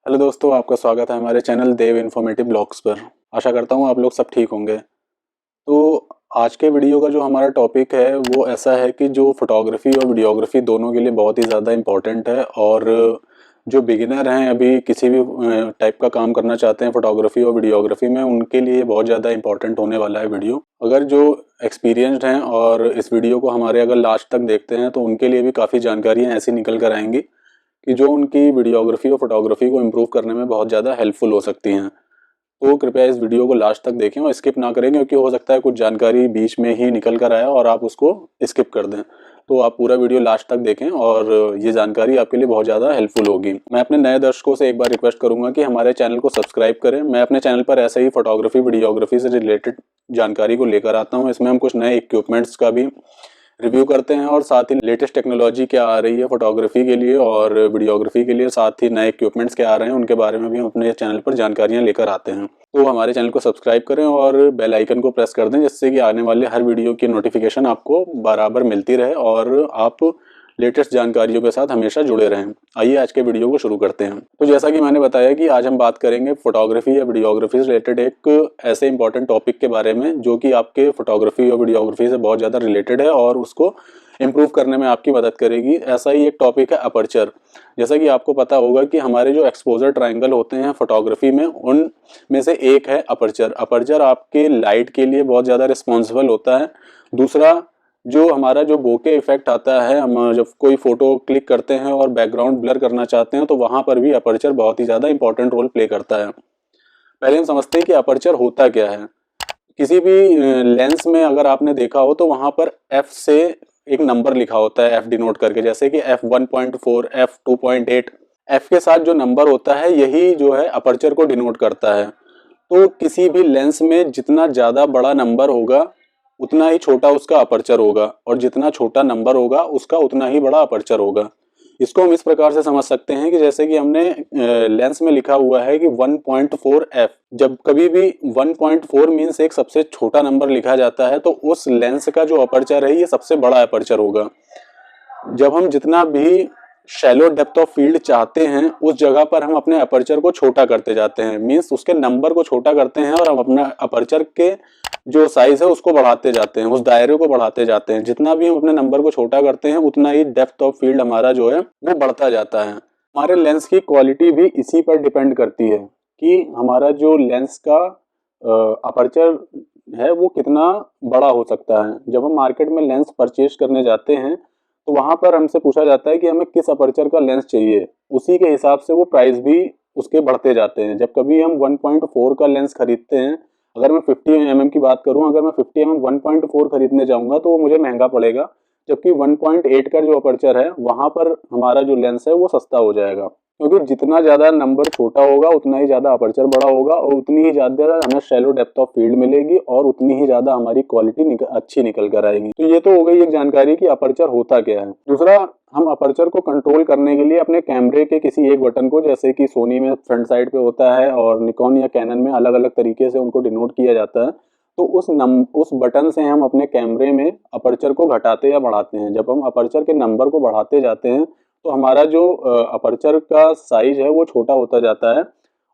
Hello दोस्तों, आपका स्वागत है हमारे चैनल देव इन्फॉर्मेटिव ब्लॉग्स पर। आशा करता हूँ आप लोग सब ठीक होंगे। तो आज के वीडियो का जो हमारा टॉपिक है वो ऐसा है कि जो फोटोग्राफी और वीडियोग्राफी दोनों के लिए बहुत ही ज़्यादा इम्पोर्टेंट है, और जो बिगिनर हैं, अभी किसी भी टाइप का काम करना चाहते हैं फोटोग्राफी और वीडियोग्राफी में, उनके लिए बहुत ज़्यादा इम्पोर्टेंट होने वाला है वीडियो। अगर जो एक्सपीरियंस्ड हैं और इस वीडियो को हमारे अगर लास्ट तक देखते हैं तो उनके लिए भी काफ़ी जानकारियाँ ऐसी निकल कर आएंगी कि जो उनकी वीडियोग्राफी और फोटोग्राफी को इम्प्रूव करने में बहुत ज़्यादा हेल्पफुल हो सकती हैं। तो कृपया इस वीडियो को लास्ट तक देखें और स्किप ना करें, क्योंकि हो सकता है कुछ जानकारी बीच में ही निकल कर आए और आप उसको स्किप कर दें। तो आप पूरा वीडियो लास्ट तक देखें और ये जानकारी आपके लिए बहुत ज़्यादा हेल्पफुल होगी। मैं अपने नए दर्शकों से एक बार रिक्वेस्ट करूंगा कि हमारे चैनल को सब्सक्राइब करें। मैं अपने चैनल पर ऐसे ही फोटोग्राफी वीडियोग्राफी से रिलेटेड जानकारी को लेकर आता हूँ। इसमें हम कुछ नए इक्विपमेंट्स का भी रिव्यू करते हैं और साथ ही लेटेस्ट टेक्नोलॉजी क्या आ रही है फोटोग्राफी के लिए और वीडियोग्राफी के लिए, साथ ही नए इक्विपमेंट्स क्या आ रहे हैं उनके बारे में भी हम अपने चैनल पर जानकारियां लेकर आते हैं। तो हमारे चैनल को सब्सक्राइब करें और बेल आइकन को प्रेस कर दें, जिससे कि आने वाले हर वीडियो की नोटिफिकेशन आपको बराबर मिलती रहे और आप लेटेस्ट जानकारियों के साथ हमेशा जुड़े रहें। आइए आज के वीडियो को शुरू करते हैं। तो जैसा कि मैंने बताया कि आज हम बात करेंगे फोटोग्राफी या वीडियोग्राफी से रिलेटेड एक ऐसे इंपॉर्टेंट टॉपिक के बारे में जो कि आपके फोटोग्राफी और वीडियोग्राफी से बहुत ज़्यादा रिलेटेड है और उसको इम्प्रूव करने में आपकी मदद करेगी। ऐसा ही एक टॉपिक है अपर्चर। जैसा कि आपको पता होगा कि हमारे जो एक्सपोजर ट्रायंगल होते हैं फोटोग्राफी में, उन में से एक है अपर्चर। अपर्चर आपके लाइट के लिए बहुत ज़्यादा रिस्पॉन्सिबल होता है। दूसरा, जो हमारा जो बोके इफेक्ट आता है, हम जब कोई फोटो क्लिक करते हैं और बैकग्राउंड ब्लर करना चाहते हैं तो वहां पर भी अपर्चर बहुत ही ज़्यादा इंपॉर्टेंट रोल प्ले करता है। पहले हम समझते हैं कि अपर्चर होता क्या है। किसी भी लेंस में अगर आपने देखा हो तो वहां पर एफ से एक नंबर लिखा होता है, एफ डिनोट करके, जैसे कि f1.4, f2.8। एफ के साथ जो नंबर होता है यही जो है अपर्चर को डिनोट करता है। तो किसी भी लेंस में जितना ज़्यादा बड़ा नंबर होगा उतना ही छोटा उसका अपर्चर होगा, और जितना छोटा नंबर होगा उसका उतना ही बड़ा अपर्चर होगा। इसको हम इस प्रकार से समझ सकते हैं कि जैसे कि हमने लेंस में लिखा हुआ है कि 1.4 f, जब कभी भी 1.4 मीन्स एक सबसे छोटा नंबर लिखा जाता है तो उस लेंस का जो अपर्चर है ये सबसे बड़ा अपर्चर होगा। जब हम जितना भी शैलो डेप्थ ऑफ फील्ड चाहते हैं उस जगह पर हम अपने अपर्चर को छोटा करते जाते हैं, मीन्स उसके नंबर को छोटा करते हैं और हम अपना अपर्चर के जो साइज है उसको बढ़ाते जाते हैं, उस दायरे को बढ़ाते जाते हैं। जितना भी हम अपने नंबर को छोटा करते हैं उतना ही डेप्थ ऑफ फील्ड हमारा जो है वो बढ़ता जाता है। हमारे लेंस की क्वालिटी भी इसी पर डिपेंड करती है कि हमारा जो लेंस का अपर्चर है वो कितना बड़ा हो सकता है। जब हम मार्केट में लेंस परचेज करने जाते हैं तो वहां पर हमसे पूछा जाता है कि हमें किस अपर्चर का लेंस चाहिए, उसी के हिसाब से वो प्राइस भी उसके बढ़ते जाते हैं। जब कभी हम 1.4 का लेंस खरीदते हैं, अगर मैं 50 mm की बात करूं, अगर मैं 50 mm 1.4 खरीदने जाऊंगा तो वो मुझे महंगा पड़ेगा, जबकि 1.8 का जो अपर्चर है वहां पर हमारा जो लेंस है वो सस्ता हो जाएगा। क्योंकि जितना ज़्यादा नंबर छोटा होगा उतना ही ज़्यादा अपर्चर बड़ा होगा और उतनी ही ज़्यादा हमें शैलो डेप्थ ऑफ फील्ड मिलेगी और उतनी ही ज़्यादा हमारी क्वालिटी अच्छी निकल कर आएगी। तो ये तो हो गई एक जानकारी कि अपर्चर होता क्या है। दूसरा, हम अपर्चर को कंट्रोल करने के लिए अपने कैमरे के किसी एक बटन को, जैसे कि सोनी में फ्रंट साइड पे होता है और निकॉन या कैनन में अलग अलग तरीके से उनको डिनोट किया जाता है, तो उस बटन से हम अपने कैमरे में अपर्चर को घटाते या बढ़ाते हैं। जब हम अपर्चर के नंबर को बढ़ाते जाते हैं तो हमारा जो अपर्चर का साइज है वो छोटा होता जाता है,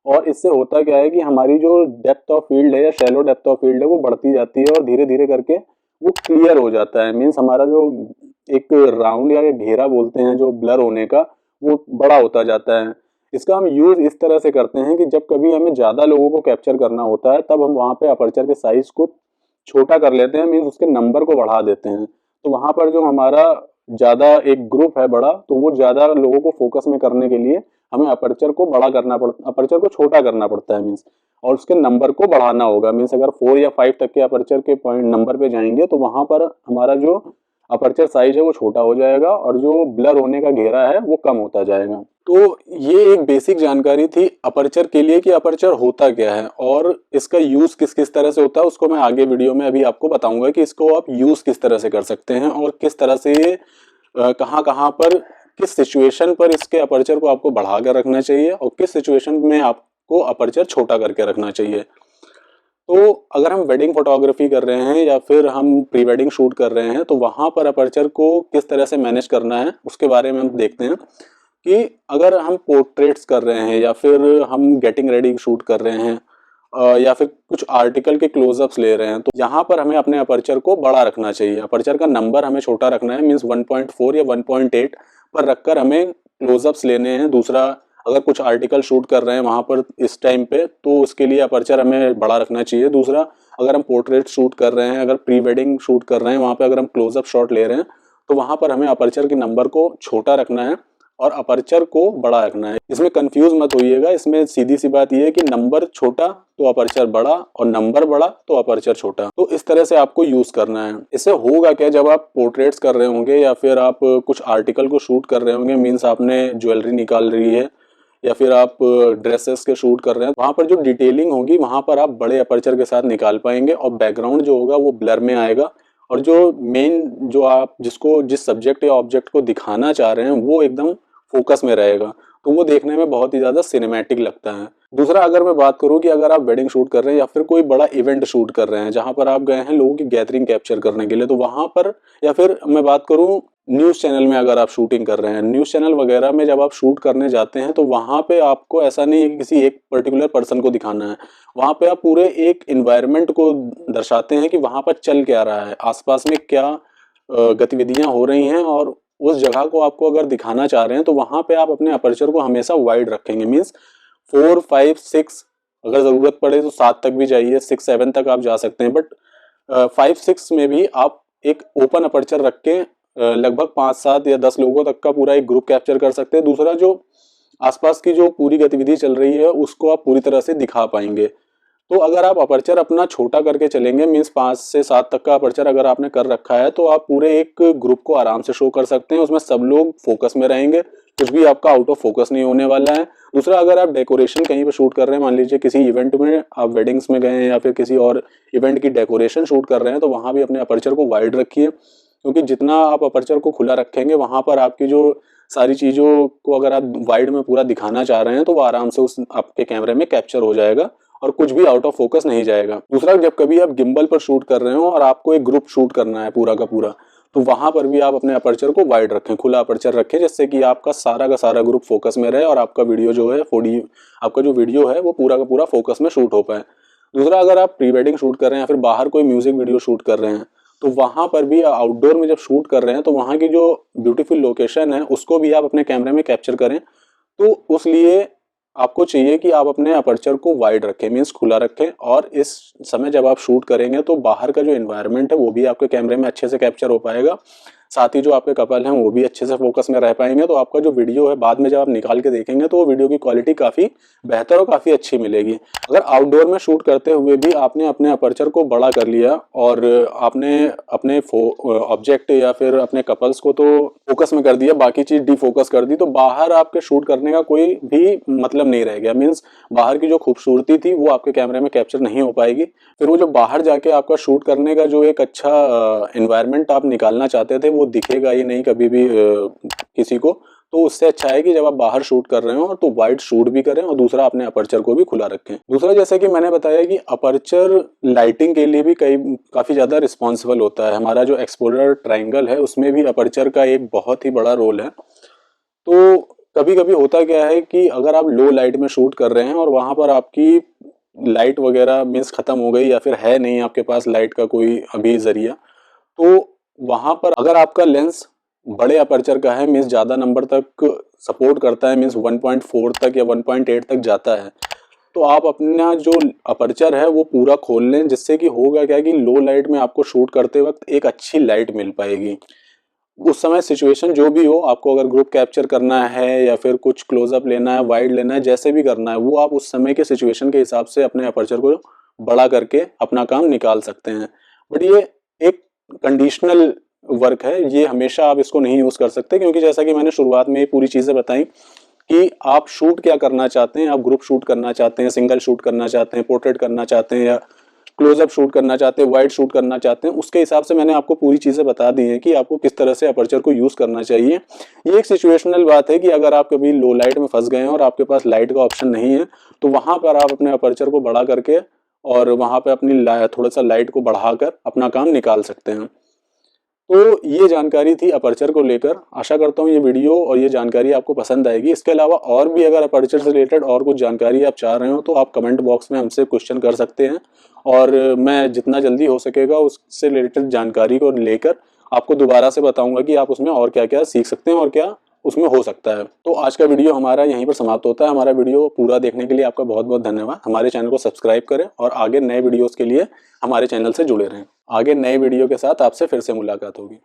और इससे होता क्या है कि हमारी जो डेप्थ ऑफ फील्ड है या शैलो डेप्थ ऑफ फील्ड है वो बढ़ती जाती है और धीरे धीरे करके वो क्लियर हो जाता है। मीन्स हमारा जो एक राउंड या घेरा बोलते हैं जो ब्लर होने का, वो बड़ा होता जाता है। इसका हम यूज इस तरह से करते हैं कि जब कभी हमें ज़्यादा लोगों को कैप्चर करना होता है तब हम वहाँ पे अपर्चर के साइज को छोटा कर लेते हैं, मीन्स उसके नंबर को बढ़ा देते हैं। तो वहाँ पर जो हमारा ज़्यादा एक ग्रुप है बड़ा, तो वो ज़्यादा लोगों को फोकस में करने के लिए हमें अपर्चर को बड़ा करना पड़ता, अपर्चर को छोटा करना पड़ता है मीन्स, और उसके नंबर को बढ़ाना होगा। मीन्स अगर 4 या 5 तक के अपर्चर के पॉइंट नंबर पे जाएंगे तो वहाँ पर हमारा जो अपर्चर साइज है वो छोटा हो जाएगा और जो ब्लर होने का घेरा है वो कम होता जाएगा। तो ये एक बेसिक जानकारी थी अपर्चर के लिए कि अपर्चर होता क्या है और इसका यूज किस किस तरह से होता है। उसको मैं आगे वीडियो में अभी आपको बताऊंगा कि इसको आप यूज किस तरह से कर सकते हैं और किस तरह से कहाँ कहाँ पर, किस सिचुएशन पर इसके अपर्चर को आपको बढ़ा कर रखना चाहिए और किस सिचुएशन में आपको अपर्चर छोटा करके रखना चाहिए। तो अगर हम वेडिंग फोटोग्राफी कर रहे हैं या फिर हम प्री वेडिंग शूट कर रहे हैं तो वहाँ पर अपर्चर को किस तरह से मैनेज करना है उसके बारे में हम देखते हैं। कि अगर हम पोर्ट्रेट्स कर रहे हैं या फिर हम गेटिंग रेडी शूट कर रहे हैं या फिर कुछ आर्टिकल के क्लोजअप्स ले रहे हैं, तो यहाँ पर हमें अपने अपर्चर को बड़ा रखना चाहिए। अपर्चर का नंबर हमें छोटा रखना है, मीन्स 1.4 या 1.8 पर रखकर हमें क्लोजअप्स लेने हैं। दूसरा, अगर कुछ आर्टिकल शूट कर रहे हैं वहाँ पर इस टाइम पे, तो उसके लिए अपर्चर हमें बड़ा रखना चाहिए। दूसरा, अगर हम पोर्ट्रेट शूट कर रहे हैं, अगर प्री वेडिंग शूट कर रहे हैं, वहाँ पे अगर हम क्लोजअप शॉट ले रहे हैं, तो वहाँ पर हमें अपर्चर के नंबर को छोटा रखना है और अपर्चर को बड़ा रखना है। इसमें कंफ्यूज मत होइएगा, इसमें सीधी सी बात यह है कि नंबर छोटा तो अपर्चर बड़ा और नंबर बड़ा तो अपर्चर छोटा। तो इस तरह से आपको यूज करना है। इससे होगा क्या, जब आप पोर्ट्रेट्स कर रहे होंगे या फिर आप कुछ आर्टिकल को शूट कर रहे होंगे, मीन्स आपने ज्वेलरी निकाल रही है या फिर आप ड्रेसेस के शूट कर रहे हैं, वहां पर जो डिटेलिंग होगी वहां पर आप बड़े अपर्चर के साथ निकाल पाएंगे और बैकग्राउंड जो होगा वो ब्लर में आएगा और जो मेन जो आप जिस सब्जेक्ट या ऑब्जेक्ट को दिखाना चाह रहे हैं वो एकदम फोकस में रहेगा, तो वो देखने में बहुत ही ज्यादा सिनेमैटिक लगता है। दूसरा, अगर मैं बात करूं कि अगर आप वेडिंग शूट कर रहे हैं या फिर कोई बड़ा इवेंट शूट कर रहे हैं जहां पर आप गए हैं लोगों की गैदरिंग कैप्चर करने के लिए, तो वहां पर, या फिर मैं बात करूं न्यूज चैनल में अगर आप शूटिंग कर रहे हैं, न्यूज चैनल वगैरह में जब आप शूट करने जाते हैं तो वहां पे आपको ऐसा नहीं है कि किसी एक पर्टिकुलर पर्सन को दिखाना है। वहां पे आप पूरे एक एनवायरनमेंट को दर्शाते हैं कि वहां पर चल क्या रहा है, आसपास में क्या गतिविधियां हो रही हैं, और उस जगह को आपको अगर दिखाना चाह रहे हैं तो वहां पे आप अपने अपर्चर को हमेशा वाइड रखेंगे। मीन्स 4, 5, 6, अगर जरूरत पड़े तो 7 तक भी जाइए, 6, 7 तक आप जा सकते हैं, बट 5, 6 में भी आप एक ओपन अपर्चर रख के लगभग 5, 7 या 10 लोगों तक का पूरा एक ग्रुप कैप्चर कर सकते हैं। दूसरा, जो आसपास की जो पूरी गतिविधि चल रही है उसको आप पूरी तरह से दिखा पाएंगे। तो अगर आप अपर्चर अपना छोटा करके चलेंगे, मीन्स 5 से 7 तक का अपर्चर अगर आपने कर रखा है, तो आप पूरे एक ग्रुप को आराम से शो कर सकते हैं। उसमें सब लोग फोकस में रहेंगे, कुछ भी आपका आउट ऑफ फोकस नहीं होने वाला है। दूसरा, अगर आप डेकोरेशन कहीं पे शूट कर रहे हैं, मान लीजिए किसी इवेंट में आप वेडिंग्स में गए हैं या फिर किसी और इवेंट की डेकोरेशन शूट कर रहे हैं, तो वहां भी अपने अपर्चर को वाइड रखिए, क्योंकि जितना आप अपर्चर को खुला रखेंगे वहां पर आपकी जो सारी चीजों को अगर आप वाइड में पूरा दिखाना चाह रहे हैं तो वो आराम से उस आपके कैमरे में कैप्चर हो जाएगा और कुछ भी आउट ऑफ फोकस नहीं जाएगा। दूसरा, जब कभी आप गिम्बल पर शूट कर रहे हो और आपको एक ग्रुप शूट करना है पूरा का पूरा, तो वहां पर भी आप अपने अपर्चर को वाइड रखें, खुला अपर्चर रखें, जिससे कि आपका सारा का सारा ग्रुप फोकस में रहे और आपका वीडियो जो है आपका जो वीडियो है वो पूरा का पूरा फोकस में शूट हो पाए। दूसरा, अगर आप प्री वेडिंग शूट कर रहे हैं या फिर बाहर कोई म्यूजिक वीडियो शूट कर रहे हैं, तो वहां पर भी आउटडोर में जब शूट कर रहे हैं तो वहां की जो ब्यूटीफुल लोकेशन है उसको भी आप अपने कैमरे में कैप्चर करें। तो उस लिए आपको चाहिए कि आप अपने अपर्चर को वाइड रखें, मीन्स खुला रखें, और इस समय जब आप शूट करेंगे तो बाहर का जो एनवायरनमेंट है वो भी आपके कैमरे में अच्छे से कैप्चर हो पाएगा। साथ ही जो आपके कपल हैं वो भी अच्छे से फोकस में रह पाएंगे। तो आपका जो वीडियो है बाद में जब आप निकाल के देखेंगे तो वो वीडियो की क्वालिटी काफ़ी बेहतर और काफ़ी अच्छी मिलेगी। अगर आउटडोर में शूट करते हुए भी आपने अपने अपर्चर को बड़ा कर लिया और आपने अपने ऑब्जेक्ट या फिर अपने कपल्स को तो फोकस में कर दिया, बाकी चीज़ डिफोकस कर दी, तो बाहर आपके शूट करने का कोई भी मतलब नहीं रह गया। मीन्स बाहर की जो खूबसूरती थी वो आपके कैमरे में कैप्चर नहीं हो पाएगी। फिर वो जो बाहर जाके आपका शूट करने का जो एक अच्छा एनवायरनमेंट आप निकालना चाहते थे वो दिखेगा ही नहीं कभी भी किसी को। तो उससे अच्छा है कि जब आप बाहर शूट कर रहे हो तो वाइड शूट भी करें और दूसरा अपने अपर्चर को भी खुला रखें। दूसरा, जैसे कि मैंने बताया कि अपर्चर लाइटिंग के लिए भी काफ़ी ज़्यादा रिस्पॉन्सिबल होता है। हमारा जो एक्सपोजर ट्रायंगल है उसमें भी अपर्चर का एक बहुत ही बड़ा रोल है। तो कभी कभी होता क्या है कि अगर आप लो लाइट में शूट कर रहे हैं और वहाँ पर आपकी लाइट वगैरह मीन्स ख़त्म हो गई या फिर है नहीं आपके पास लाइट का कोई अभी ज़रिया, तो वहाँ पर अगर आपका लेंस बड़े अपर्चर का है, मीन्स ज़्यादा नंबर तक सपोर्ट करता है, मीन्स 1.4 तक या 1.8 तक जाता है, तो आप अपना जो अपर्चर है वो पूरा खोल लें, जिससे कि होगा क्या कि लो लाइट में आपको शूट करते वक्त एक अच्छी लाइट मिल पाएगी। उस समय सिचुएशन जो भी हो, आपको अगर ग्रुप कैप्चर करना है या फिर कुछ क्लोजअप लेना है, वाइड लेना है, जैसे भी करना है वो आप उस समय के सिचुएशन के हिसाब से अपने अपर्चर को बड़ा करके अपना काम निकाल सकते हैं। बट ये एक कंडीशनल वर्क है, ये हमेशा आप इसको नहीं यूज कर सकते, क्योंकि जैसा कि मैंने शुरुआत में ये पूरी चीजें बताई कि आप शूट क्या करना चाहते हैं। आप ग्रुप शूट करना चाहते हैं, सिंगल शूट करना चाहते हैं, पोर्ट्रेट करना चाहते हैं, या क्लोजअप शूट करना चाहते हैं, वाइड शूट करना चाहते हैं, उसके हिसाब से मैंने आपको पूरी चीजें बता दी हैं कि आपको किस तरह से अपर्चर को यूज करना चाहिए। ये एक सिचुएशनल बात है कि अगर आप कभी लो लाइट में फंस गए हैं और आपके पास लाइट का ऑप्शन नहीं है, तो वहां पर आप अपने अपर्चर को बड़ा करके और वहां पर अपनी थोड़ा सा लाइट को बढ़ाकर अपना काम निकाल सकते हैं। तो ये जानकारी थी अपर्चर को लेकर। आशा करता हूँ ये वीडियो और ये जानकारी आपको पसंद आएगी। इसके अलावा और भी अगर अपर्चर से रिलेटेड और कुछ जानकारी आप चाह रहे हो तो आप कमेंट बॉक्स में हमसे क्वेश्चन कर सकते हैं और मैं जितना जल्दी हो सकेगा उससे रिलेटेड जानकारी को लेकर आपको दोबारा से बताऊंगा कि आप उसमें और क्या क्या सीख सकते हैं और क्या उसमें हो सकता है। तो आज का वीडियो हमारा यहीं पर समाप्त होता है। हमारा वीडियो पूरा देखने के लिए आपका बहुत बहुत धन्यवाद। हमारे चैनल को सब्सक्राइब करें और आगे नए वीडियोस के लिए हमारे चैनल से जुड़े रहें। आगे नए वीडियो के साथ आपसे फिर से मुलाकात होगी।